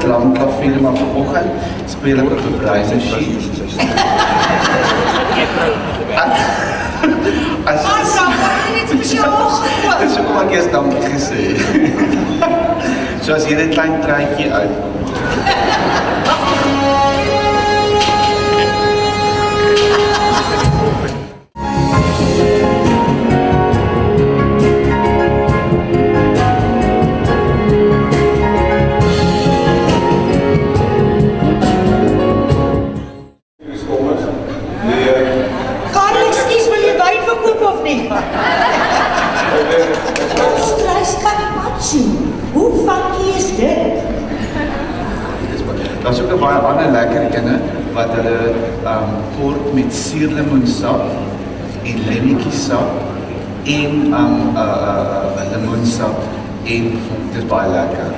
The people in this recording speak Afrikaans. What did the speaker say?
drumklavier, maar vanoggend speel ek op 'n braai masjien. As dis ook maar eers dankie gesê. So as hierdie klein truitjie uit. Hoe funky is dit? Daar is ook 'n baie ander lekker ene wat hulle kort met suurlemoensap en lemmetjiesap en lemoensap en dit is baie lekker.